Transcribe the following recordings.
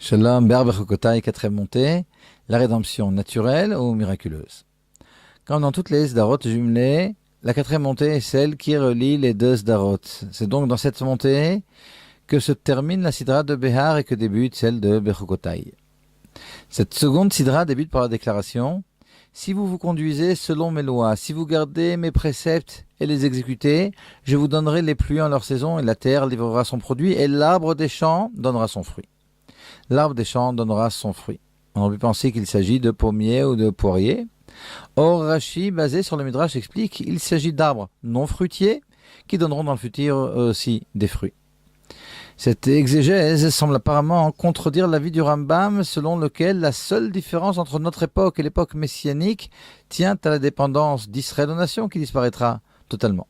Shalom, Berbe Chokotai, quatrième montée, la rédemption naturelle ou miraculeuse. Comme dans toutes les Sdarot jumelées, la quatrième montée est celle qui relie les deux Sdarot. C'est donc dans cette montée que se termine la Sidra de Behar et que débute celle de Bechokotai. Cette seconde Sidra débute par la déclaration: si vous vous conduisez selon mes lois, si vous gardez mes préceptes et les exécutez, je vous donnerai les pluies en leur saison et la terre livrera son produit et l'arbre des champs donnera son fruit. L'arbre des champs donnera son fruit. On aurait pu penser qu'il s'agit de pommiers ou de poiriers. Or, Rashi, basé sur le Midrash, explique qu'il s'agit d'arbres non fruitiers qui donneront dans le futur aussi des fruits. Cette exégèse semble apparemment contredire l'avis du Rambam selon lequel la seule différence entre notre époque et l'époque messianique tient à la dépendance d'Israël aux nations qui disparaîtra totalement.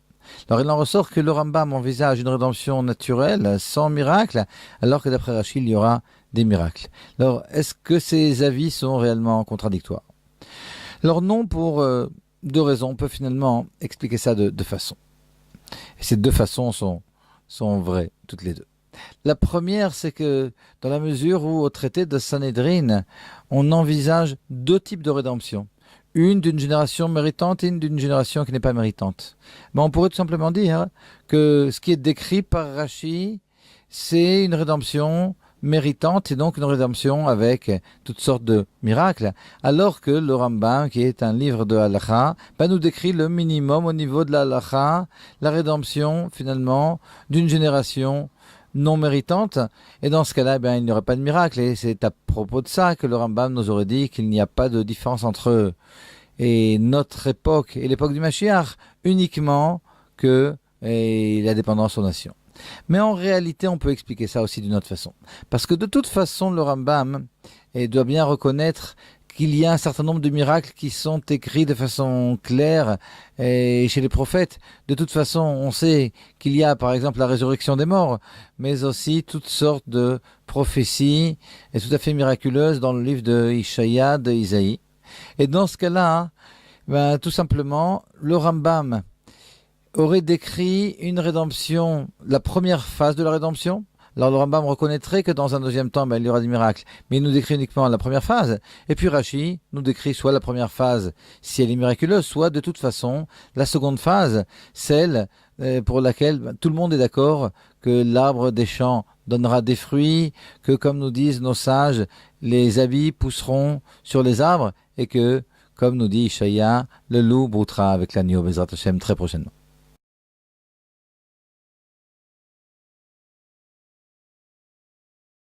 Alors il en ressort que le Rambam envisage une rédemption naturelle sans miracle, alors que d'après Rashi il y aura des miracles. Alors est-ce que ces avis sont réellement contradictoires? Alors non, pour deux raisons. On peut finalement expliquer ça de deux façons. Et ces deux façons sont vraies, toutes les deux. La première, c'est que dans la mesure où au traité de Sanhedrin, on envisage deux types de rédemption. Une d'une génération méritante et une d'une génération qui n'est pas méritante. Mais on pourrait tout simplement dire que ce qui est décrit par Rashi, c'est une rédemption méritante et donc une rédemption avec toutes sortes de miracles, alors que le Rambam, qui est un livre de Halakha, nous décrit le minimum au niveau de la Halakha, la rédemption finalement d'une génération non méritante, et dans ce cas-là, il n'y aurait pas de miracle, et c'est à propos de ça que le Rambam nous aurait dit qu'il n'y a pas de différence entre et notre époque et l'époque du Mashiach, uniquement que la dépendance aux nations. Mais en réalité, on peut expliquer ça aussi d'une autre façon. Parce que de toute façon, le Rambam doit bien reconnaître qu'il y a un certain nombre de miracles qui sont écrits de façon claire chez les prophètes. De toute façon, on sait qu'il y a par exemple la résurrection des morts, mais aussi toutes sortes de prophéties tout à fait miraculeuses dans le livre de Ishaïa, de Isaïe. Et dans ce cas-là, tout simplement, le Rambam aurait décrit une rédemption, la première phase de la rédemption. Alors le Rambam reconnaîtrait que dans un deuxième temps, il y aura des miracles. Mais il nous décrit uniquement la première phase. Et puis Rashi nous décrit soit la première phase, si elle est miraculeuse, soit de toute façon, la seconde phase, celle pour laquelle tout le monde est d'accord que l'arbre des champs donnera des fruits, que comme nous disent nos sages, les habits pousseront sur les arbres et que, comme nous dit Ishaïa, le loup broutera avec l'agneau, Bezrat Hashem, très prochainement.